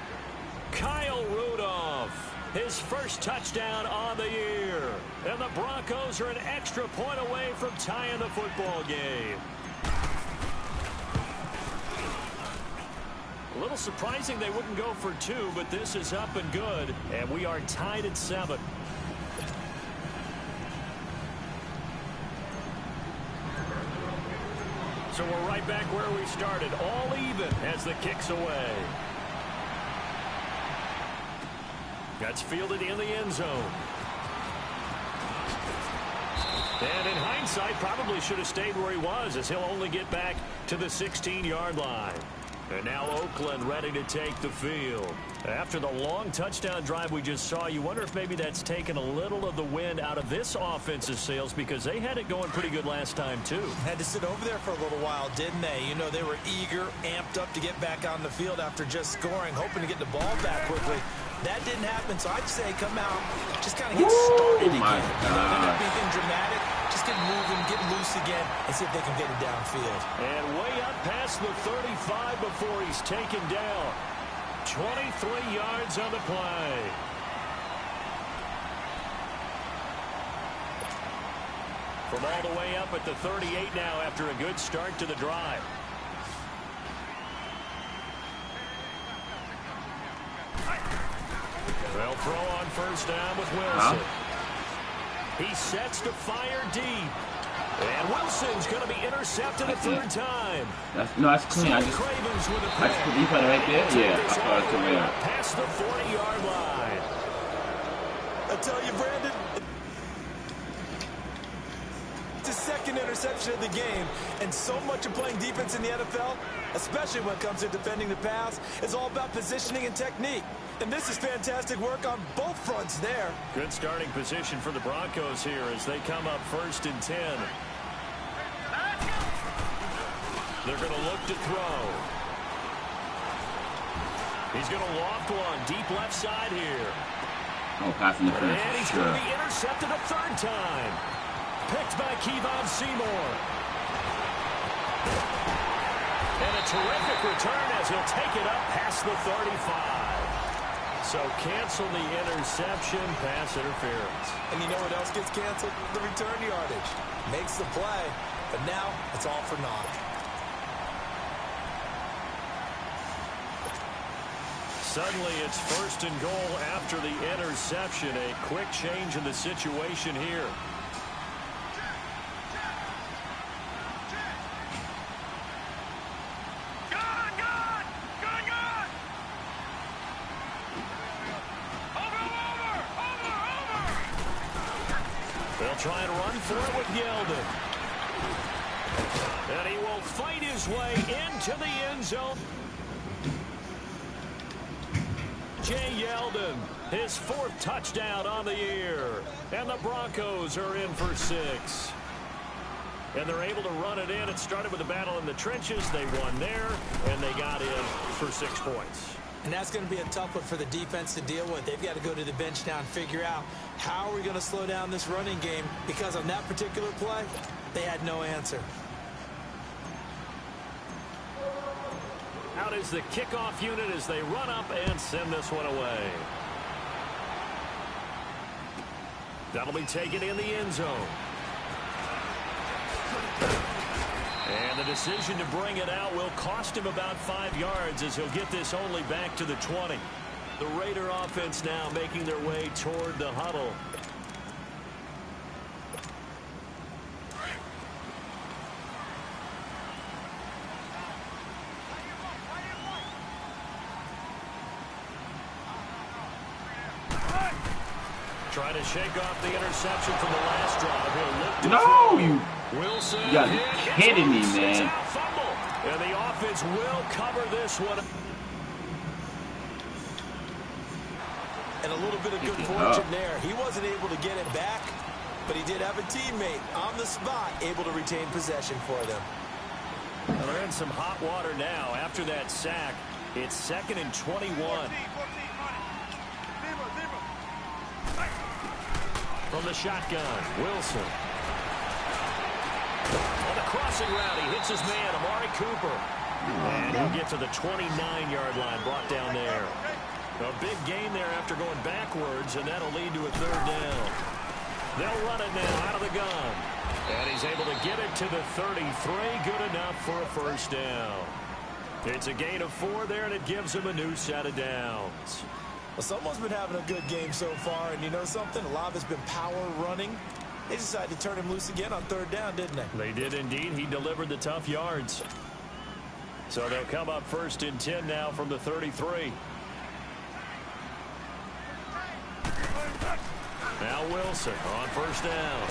Kyle Rudolph. His first touchdown on the year. And the Broncos are an extra point away from tying the football game. A little surprising they wouldn't go for 2, but this is up and good. And we are tied at 7. So we're right back where we started, all even as the kick's away. That's fielded in the end zone. And in hindsight, probably should have stayed where he was, as he'll only get back to the 16-yard line. And now Oakland ready to take the field. After the long touchdown drive we just saw, you wonder if maybe that's taken a little of the wind out of this offensive sails because they had it going pretty good last time too.
Had to sit over there for a little while, didn't they? You know, they were eager, amped up to get back on the field after just scoring, hoping to get the ball back quickly. That didn't happen, so I'd say come out, just kind of get started again. You know, not anything dramatic, just get moving, get loose again, and see if they can get it downfield.
And way up past the 35 before he's taken down. 23 yards on the play. From all the way up at the 38 now after a good start to the drive. They'll throw on first down with Wilson. He sets to fire deep. And Wilson's going to be intercepted a third time.
That's clean. I just put the play right there. Yeah, I thought it was coming out.
Past the 40-yard line.
I tell you, Brandon, it's the second interception of the game, and so much of playing defense in the NFL, especially when it comes to defending the pass, is all about positioning and technique. And this is fantastic work on both fronts there.
Good starting position for the Broncos here as they come up first and 10. They're going to look to throw. He's going to loft one deep left side here.
Oh, passing the finish.
And he's going to be intercepted a third time. Picked by Kevon Seymour. And a terrific return as he'll take it up past the 35. So cancel the interception, pass interference.
And you know what else gets canceled? The return yardage. Makes the play, but now it's all for naught.
Suddenly it's first and goal after the interception. A quick change in the situation here. They'll try and run for it with Yeldon. And he will fight his way into the end zone. Jay Yeldon, his fourth touchdown on the year. And the Broncos are in for 6. And they're able to run it in. It started with a battle in the trenches. They won there, and they got in for 6 points.
And that's going to be a tough one for the defense to deal with. They've got to go to the bench now and figure out how are we going to slow down this running game, because on that particular play, they had no answer.
Out is the kickoff unit as they run up and send this one away. That'll be taken in the end zone. And the decision to bring it out will cost him about 5 yards as he'll get this only back to the 20. The Raider offense now making their way toward the huddle. Trying to shake off the interception from the last drive. He'll look to
No, you
Wilson.
You gotta be kidding me, man.
And the offense will cover this one.
And a little bit of good fortune there. He wasn't able to get it back, but he did have a teammate on the spot able to retain possession for them.
Well, they're in some hot water now. After that sack, it's 2nd and 21. From the shotgun, Wilson. On the crossing route, he hits his man, Amari Cooper. And he'll get to the 29-yard line, brought down there. A big gain there after going backwards, and that'll lead to a third down. They'll run it now out of the gun. And he's able to get it to the 33. Good enough for a first down. It's a gain of 4 there, and it gives him a new set of downs.
Well, someone's been having a good game so far, and you know something? A lot of it's been power running. They decided to turn him loose again on third down, didn't they?
They did indeed. He delivered the tough yards. So they'll come up first and 10 now from the 33. Now Wilson on first down.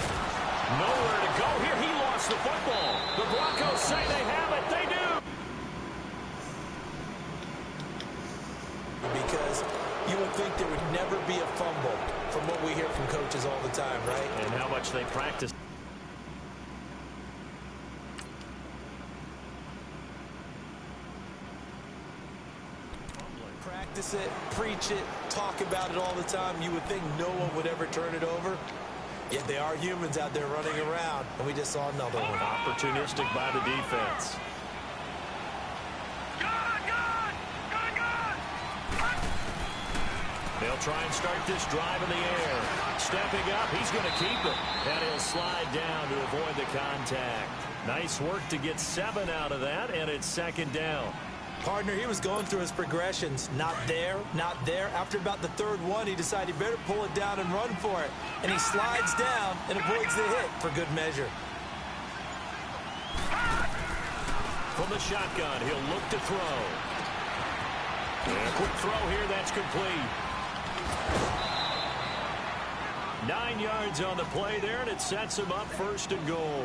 Nowhere to go here. He lost the football. The Broncos say they have it. They do.
You would think there would never be a fumble from what we hear from coaches all the time, right?
And how much they practice.
Practice it, preach it, talk about it all the time. You would think no one would ever turn it over. Yet they are humans out there running around, and we just saw another one.
Opportunistic by the defense. They'll try and start this drive in the air. Stepping up, he's going to keep it. And he'll slide down to avoid the contact. Nice work to get 7 out of that, and it's second down.
Partner, he was going through his progressions. Not there, not there. After about the third one, he decided he better pull it down and run for it. And he slides down and avoids the hit for good measure.
From the shotgun, he'll look to throw. And a quick throw here, that's complete. 9 yards on the play there, and it sets him up first and goal.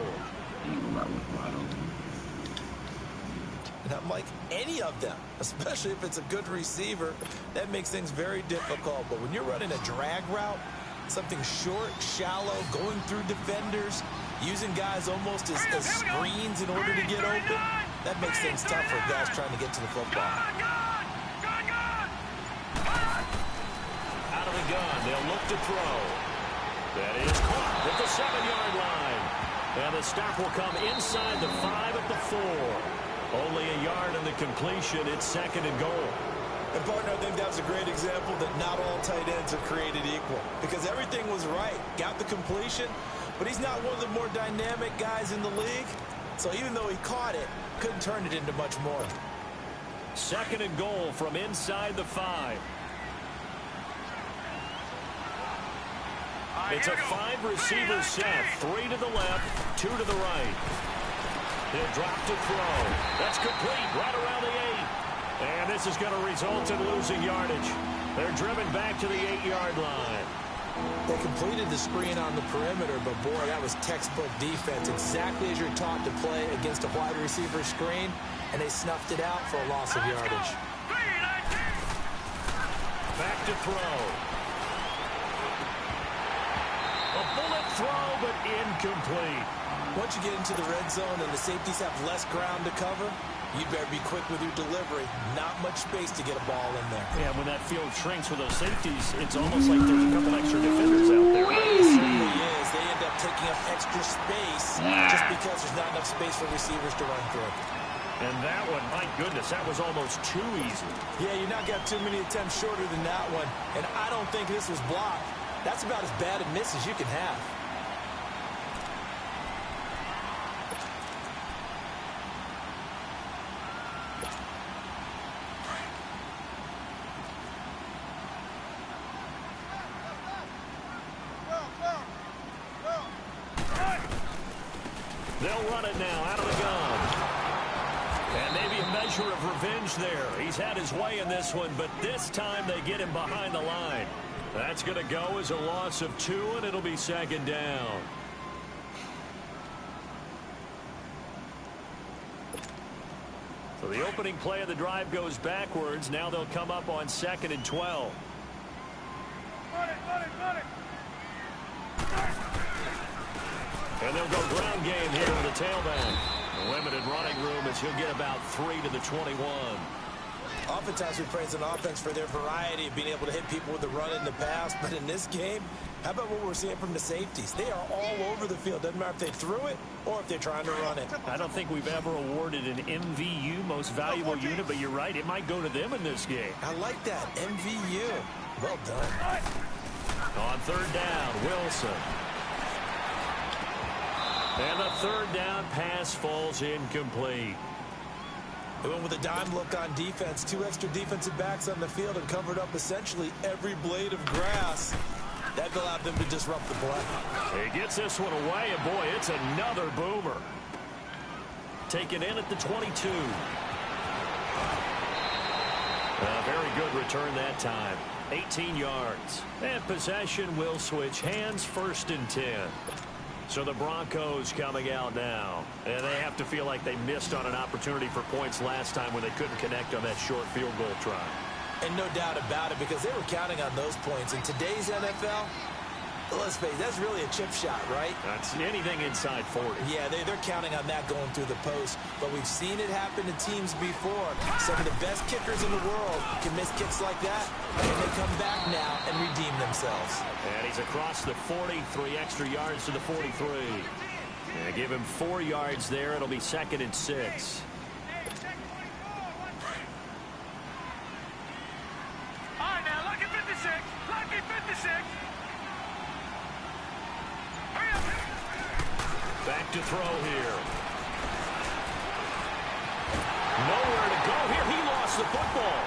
And I'm like, any of them, especially if it's a good receiver, that makes things very difficult. But when you're running a drag route, something short, shallow, going through defenders, using guys almost as screens in order to get open, that makes things tough for guys trying to get to the football.
Out of the gun, they'll look to throw. That is caught at the 7-yard line. And the stop will come inside the 5 at the 4. Only a yard in the completion. It's second and goal.
And, partner, I think that was a great example that not all tight ends are created equal. Because everything was right. Got the completion, but he's not one of the more dynamic guys in the league. So even though he caught it, couldn't turn it into much more.
Second and goal from inside the 5. It's a 5-receiver set. 3 to the left, 2 to the right. He'll drop to throw. That's complete right around the 8. And this is going to result in losing yardage. They're driven back to the 8-yard line.
They completed the screen on the perimeter, but, boy, that was textbook defense. Exactly as you're taught to play against a wide receiver screen, and they snuffed it out for a loss of yardage.
Back to throw. A bullet throw, but incomplete.
Once you get into the red zone and the safeties have less ground to cover, you better be quick with your delivery. Not much space to get a ball in there.
Yeah, when that field shrinks with those safeties, it's almost like there's a couple extra defenders out there.
It certainly is. They end up taking up extra space just because there's not enough space for receivers to run through.
And that one, my goodness, that was almost too easy.
Yeah, you not got too many attempts shorter than that one. And I don't think this was blocked. That's about as bad a miss as you can have.
They'll run it now out of the gun. And maybe a measure of revenge there. He's had his way in this one, but this time they get him behind the line. That's going to go as a loss of 2, and it'll be second down. So the opening play of the drive goes backwards. Now they'll come up on 2nd and 12. And they'll go ground game here with the tailback. A limited running room as he'll get about 3 to the 21.
Oftentimes we praise an offense for their variety of being able to hit people with the run in the pass. But in this game, how about what we're seeing from the safeties? They are all over the field. Doesn't matter if they threw it or if they're trying to run it.
I don't think we've ever awarded an MVU, most valuable unit, but you're right. It might go to them in this game.
I like that. MVU. Well done.
On 3rd down, Wilson. And the 3rd down pass falls incomplete.
They went with a dime look on defense. 2 extra defensive backs on the field and covered up essentially every blade of grass. That allowed them to disrupt the play.
He gets this one away, and boy, it's another boomer. Taken in at the 22. A very good return that time. 18 yards. And possession will switch hands, 1st and 10. So the Broncos coming out now. And they have to feel like they missed on an opportunity for points last time when they couldn't connect on that short field goal try.
And no doubt about it, because they were counting on those points. In today's NFL, let's face it, that's really a chip shot, right?
That's anything inside 40.
Yeah, they're counting on that going through the post. But we've seen it happen to teams before. Some of the best kickers in the world can miss kicks like that, and they come back now and redeem themselves.
And he's across the 40, 3 extra yards to the 43. And give him 4 yards there. It'll be 2nd and 6.
All right, now, lucky 56. Lucky 56. Hurry up.
Back to throw here. Nowhere to go here. He lost the football.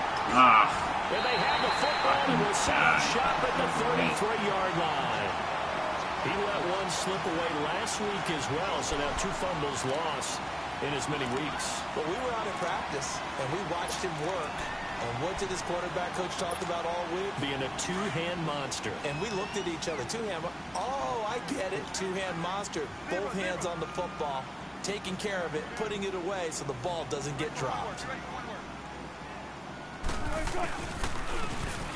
And they have the football and will set up shop at the 33-yard line. He let one slip away last week as well, so now 2 fumbles lost in as many weeks.
But we were out at practice, and we watched him work. And what did his quarterback coach talk about all week?
Being a 2-hand monster.
And we looked at each other. 2-hand. Oh, I get it. 2-hand monster. Both hands on the football, taking care of it, putting it away so the ball doesn't get dropped.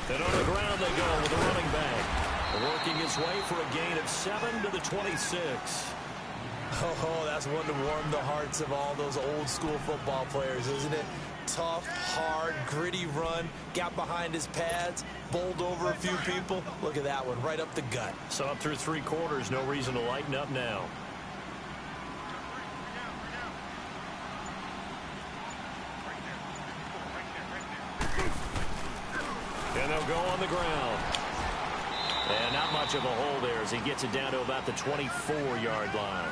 And on the ground they go with a running back. Working his way for a gain of 7 to the 26.
Oh, that's one to warm the hearts of all those old school football players, isn't it? Tough, hard, gritty run, got behind his pads, bowled over a few people. Look at that one, right up the gut.
So up through 3 quarters, no reason to lighten up now. And they'll go on the ground. And not much of a hole there as he gets it down to about the 24-yard line.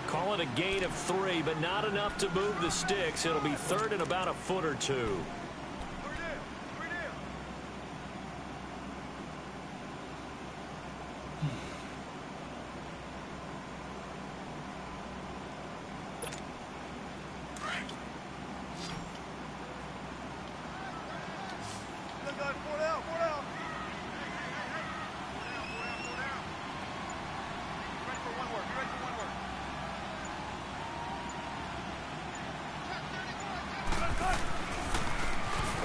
Call it a gain of 3, but not enough to move the sticks. It'll be 3rd and about a foot or 2.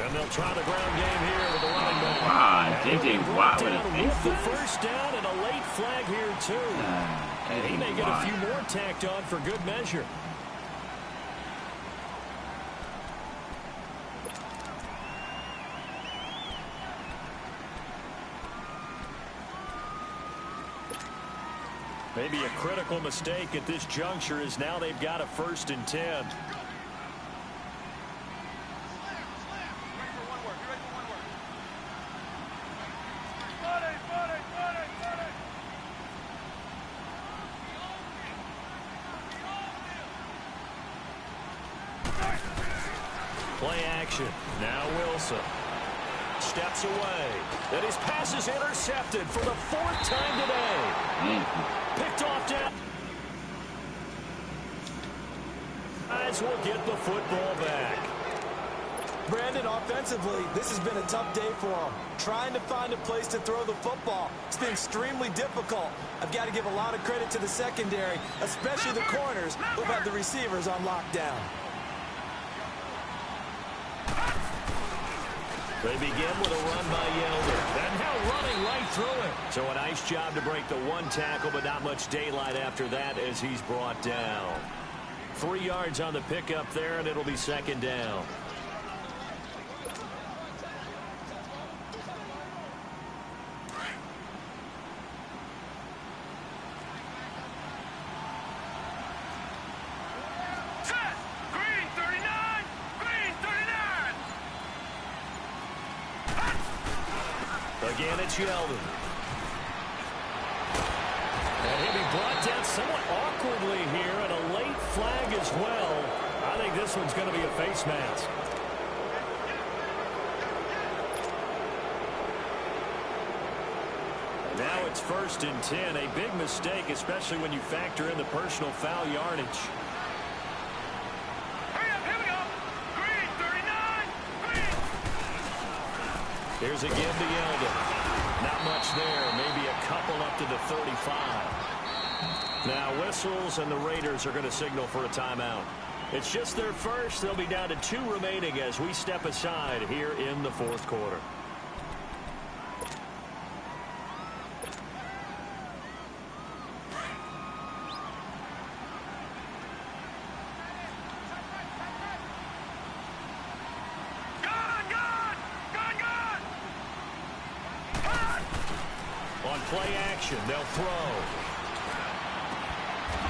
And they'll try the ground game here with the running back.
Wow, J.J. Watt with a
With the first down and a late flag here, too. He may get a few more tacked on for good measure. Maybe a critical mistake at this juncture is now they've got a 1st and 10. Play action. Now Wilson steps away. And his pass is intercepted for the 4th time today. Picked off down. Guys will get the football back.
Brandon, offensively, this has been a tough day for him. Trying to find a place to throw the football. It's been extremely difficult. I've got to give a lot of credit to the secondary, especially the corners who've had the receivers on lockdown.
They begin with a run by Yelder. And now running right through it. So a nice job to break the 1 tackle, but not much daylight after that as he's brought down. 3 yards on the pickup there, and it'll be 2nd down. Again, it's Yeldon. And he'll be brought down somewhat awkwardly here, and a late flag as well. I think this one's going to be a face mask. Now it's 1st and 10. A big mistake, especially when you factor in the personal foul yardage. Here's a give to Yeldon. Not much there. Maybe a couple up to the 35. Now whistles, and the Raiders are going to signal for a timeout. It's just their first. They'll be down to 2 remaining as we step aside here in the fourth quarter. On play action, they'll throw.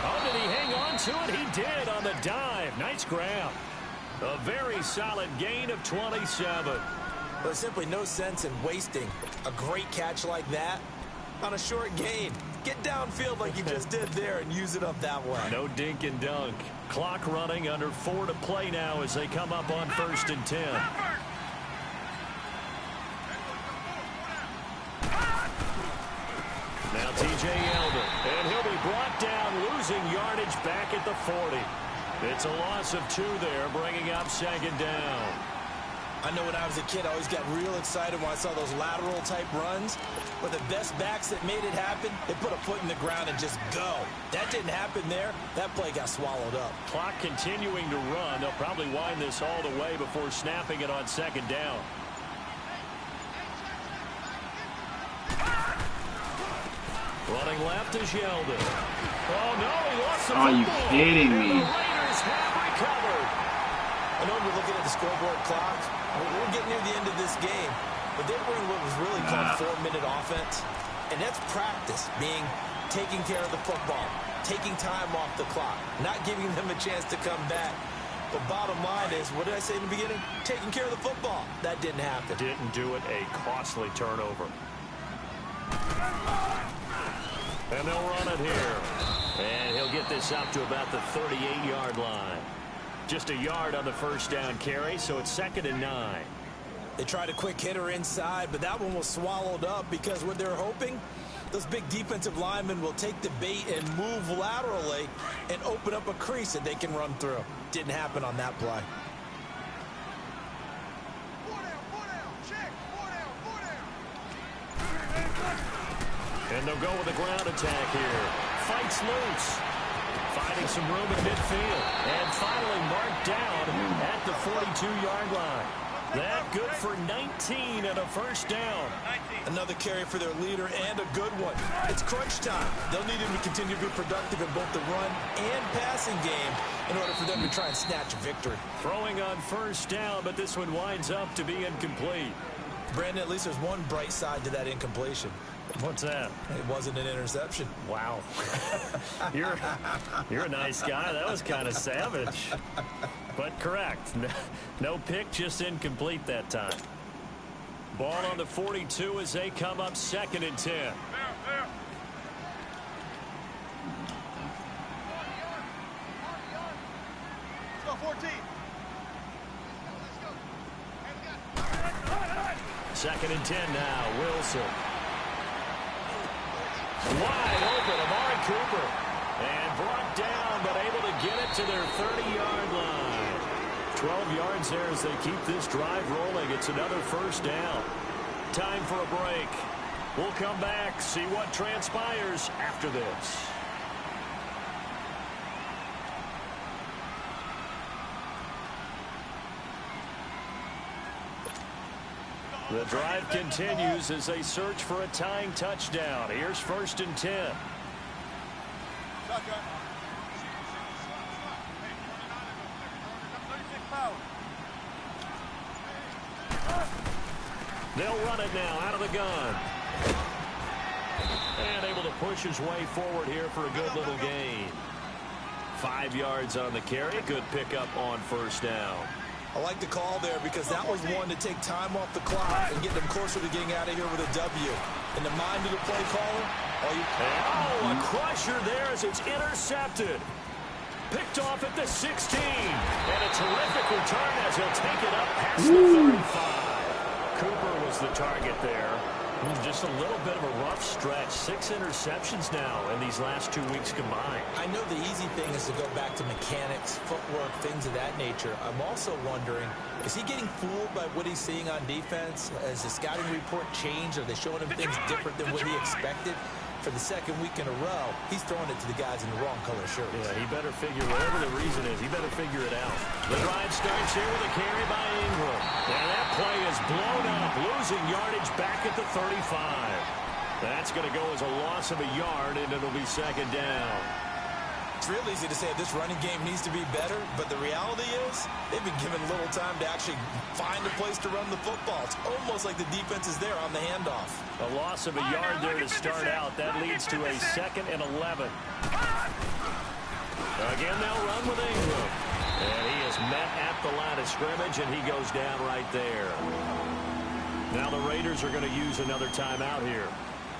Oh, did he hang on to it? He did on the dive. Nice grab. A very solid gain of 27.
There's simply no sense in wasting a great catch like that on a short gain. Get downfield like you just did there and use it up that way.
No dink and dunk. Clock running, under 4 to play now as they come up on 1st and 10. Now T.J. Yeldon, and he'll be brought down, losing yardage back at the 40. It's a loss of 2 there, bringing up 2nd down.
I know when I was a kid, I always got real excited when I saw those lateral-type runs. But the best backs that made it happen, they put a foot in the ground and just go. That didn't happen there. That play got swallowed up.
Clock continuing to run. They'll probably wind this all the way before snapping it on 2nd down. Running left is Yeldon. Oh, no, he lost the football.
Are you kidding me?
And the Raiders have recovered.
I know we're looking at the scoreboard clock. We're getting near the end of this game. But they were in what was really called 4-minute offense. And that's practice, being taking care of the football, taking time off the clock, not giving them a chance to come back. But bottom line is, what did I say in the beginning? Taking care of the football. That didn't happen.
Didn't do it. A costly turnover. And they'll run it here. And he'll get this up to about the 38-yard line. Just a yard on the 1st down carry, so it's 2nd and 9.
They tried a quick hitter inside, but that one was swallowed up because what they're hoping, those big defensive linemen will take the bait and move laterally and open up a crease that they can run through. Didn't happen on that play.
And they'll go with a ground attack here. Fights loose. Finding some room in midfield. And finally marked down at the 42-yard line. That good for 19 and a 1st down.
Another carry for their leader and a good one. It's crunch time. They'll need him to continue to be productive in both the run and passing game in order for them to try and snatch a victory.
Throwing on 1st down, but this one winds up to be incomplete.
Brandon, at least there's one bright side to that incompletion.
What's that?
It wasn't an interception.
Wow. You're a nice guy. That was kind of savage. But correct. No pick, just incomplete that time. Ball on the 42 as they come up 2nd and 10.
There. 14.
2nd and 10 now. Wilson. Wide open, Amari Cooper. And brought down, but able to get it to their 30-yard line. 12 yards there as they keep this drive rolling. It's another 1st down. Time for a break. We'll come back, see what transpires after this. The drive continues as they search for a tying touchdown. Here's 1st and 10.
Shotgun.
They'll run it now out of the gun. And able to push his way forward here for a good little gain. 5 yards on the carry. Good pickup on 1st down.
I like the call there because that was one to take time off the clock and get them closer to getting out of here with a W. In the mind of the play caller,
a crusher there as it's intercepted. Picked off at the 16. And a terrific return as he'll take it up past the 35. Cooper was the target there. Just a little bit of a rough stretch. 6 interceptions now in these last 2 weeks combined.
I know the easy thing is to go back to mechanics, footwork, things of that nature. I'm also wondering, is he getting fooled by what he's seeing on defense? Has the scouting report changed? Are they showing him things different than what he expected? for the second week in a row, he's throwing it to the guys in the wrong color shirts.
Yeah, he better figure, whatever the reason is, he better figure it out. The drive starts here with a carry by Ingram. And that play is blown up, losing yardage back at the 35. That's going to go as a loss of a yard, and it'll be second down.
It's real easy to say this running game needs to be better, but the reality is they've been given little time to actually find a place to run the football. It's almost like the defense is there on the handoff.
A loss of a yard there to start out. That leads to a 2nd and 11. Again, they'll run with Ingram. And he is met at the line of scrimmage, and he goes down right there. Now the Raiders are going to use another timeout here,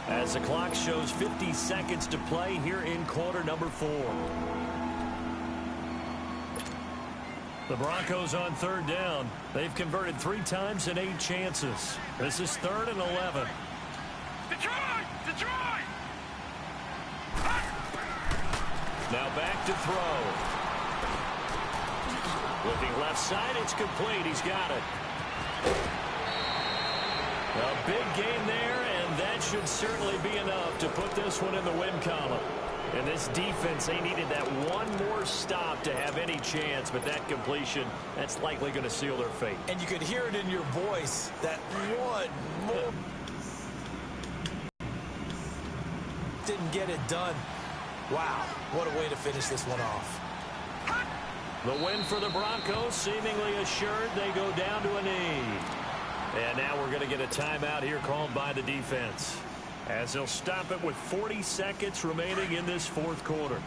as the clock shows 50 seconds to play here in quarter number 4. The Broncos on 3rd down. They've converted 3 times in 8 chances. This is 3rd and 11.
Detroit! Detroit!
Now back to throw. Looking left side, it's complete. He's got it. A big game there, and that should certainly be enough to put this one in the win column. And this defense, they needed that one more stop to have any chance, but that completion, that's likely going to seal their fate.
And you could hear it in your voice, that one more. Didn't get it done. Wow, what a way to finish this one off.
The win for the Broncos, seemingly assured. They go down to a knee. And now we're going to get a timeout here called by the defense, as they'll stop it with 40 seconds remaining in this 4th quarter.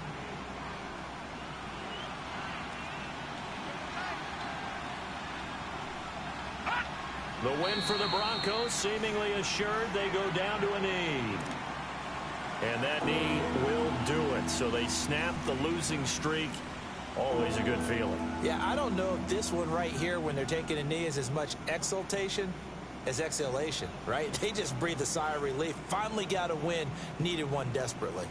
The win for the Broncos, seemingly assured. They go down to a knee. And that knee will do it. So they snap the losing streak. Always a good feeling.
Yeah, I don't know if this one right here, when they're taking a knee, is as much exultation as exhalation, right? They just breathe a sigh of relief. Finally got a win. Needed one desperately.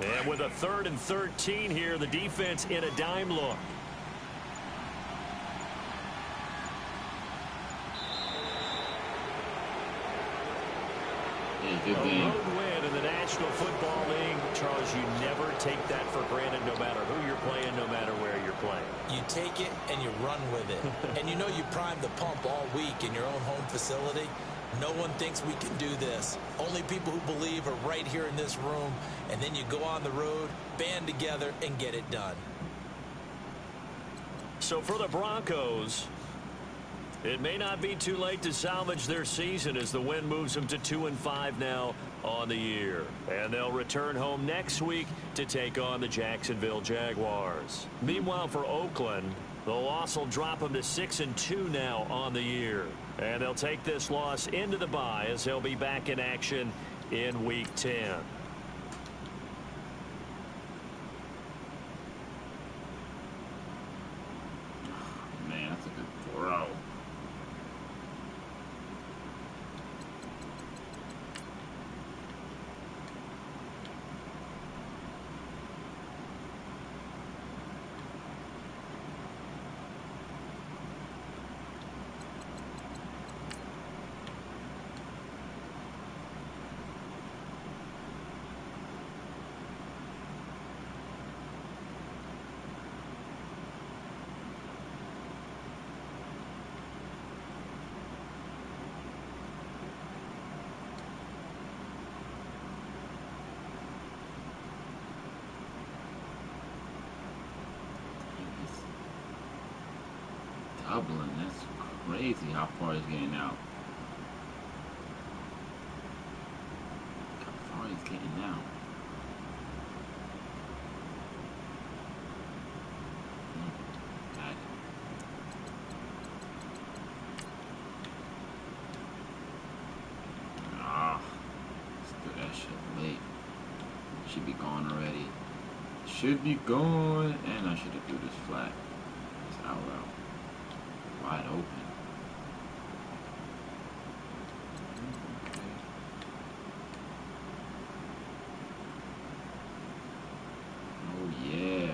And with a 3rd and 13 here, the defense in a dime look.
Good game.
A road win in the National Football League. Charles, you never take that for granted, no matter who you're playing, no matter where you're playing.
You take it and you run with it. And you know you primed the pump all week in your own home facility. No one thinks we can do this. Only people who believe are right here in this room. And then you go on the road, band together, and get it done.
So for the Broncos, it may not be too late to salvage their season, as the win moves them to 2-5 now on the year. And they'll return home next week to take on the Jacksonville Jaguars. Meanwhile, for Oakland, the loss will drop them to 6-2 now on the year. And they'll take this loss into the bye, as they'll be back in action in Week 10.
Man, that's a good throw. Dublin, that's crazy how far he's getting out. How far he's getting now. Got it. Ah, let's do that shit late. Should be gone already. Should be gone, and I should have do this flat. It's out route. Wide open. Okay. Oh yeah.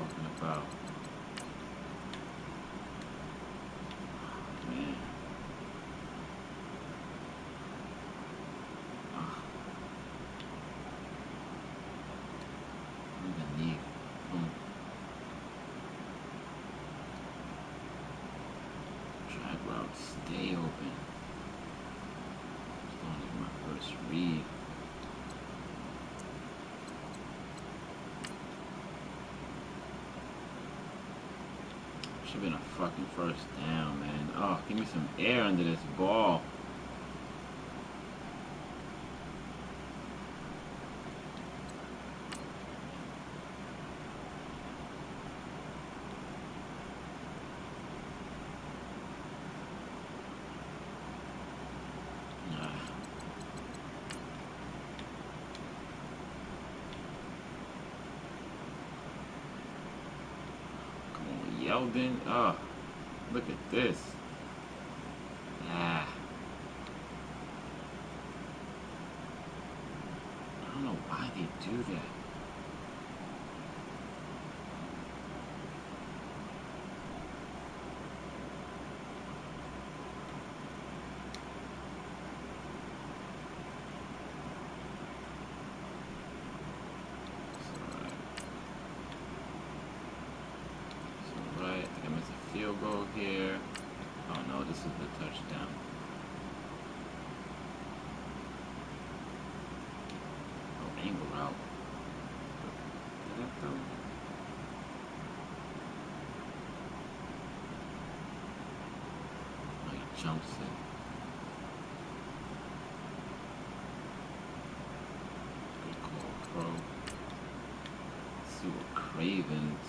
talking about. Man. Underneath. Track route, stay open. As long as my first read. Should have been a fucking first down, man. Oh, give me some air under this ball. Yeldon, oh, look at this. Ah. I don't know why they do that. Field goal here. Oh no, this is the touchdown. Oh, angle route. Did that throw? Oh, he jumps it. Good call, pro. Let's see what Cravens.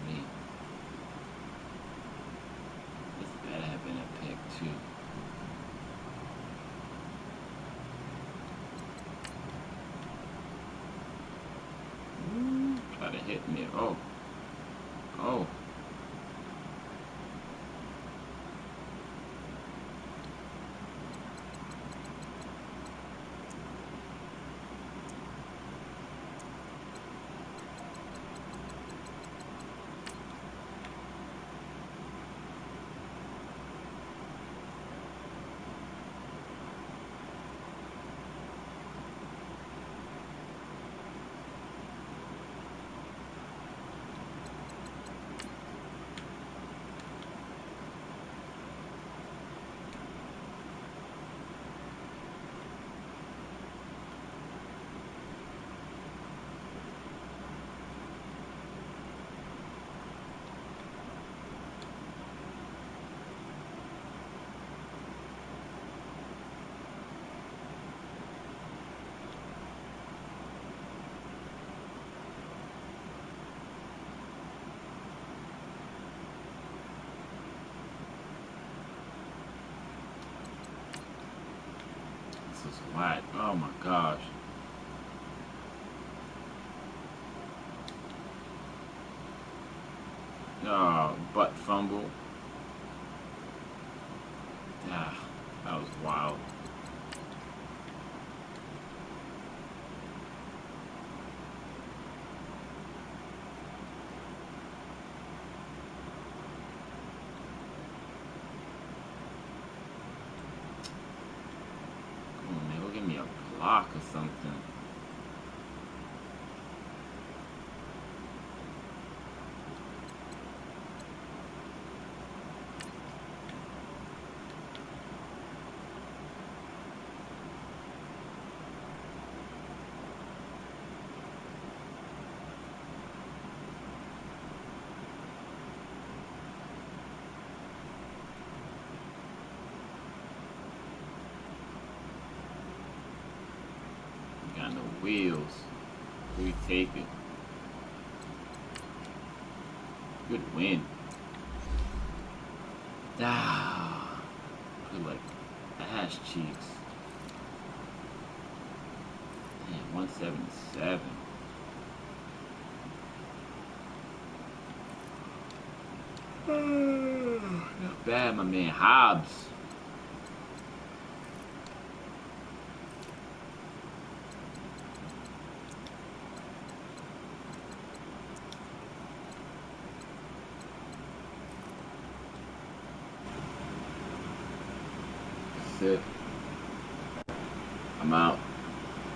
Me. This better have been a pick too. Ooh, try to hit me. Oh. Oh. This is whack. Oh my gosh. Oh, butt fumble. Ah, that was wild. Come on, man, go give me a block or something. Got no wheels. We take it. Good win. Ah, feel like ass cheeks. Damn, 177. Not bad, my man Hobbs. it. I'm out.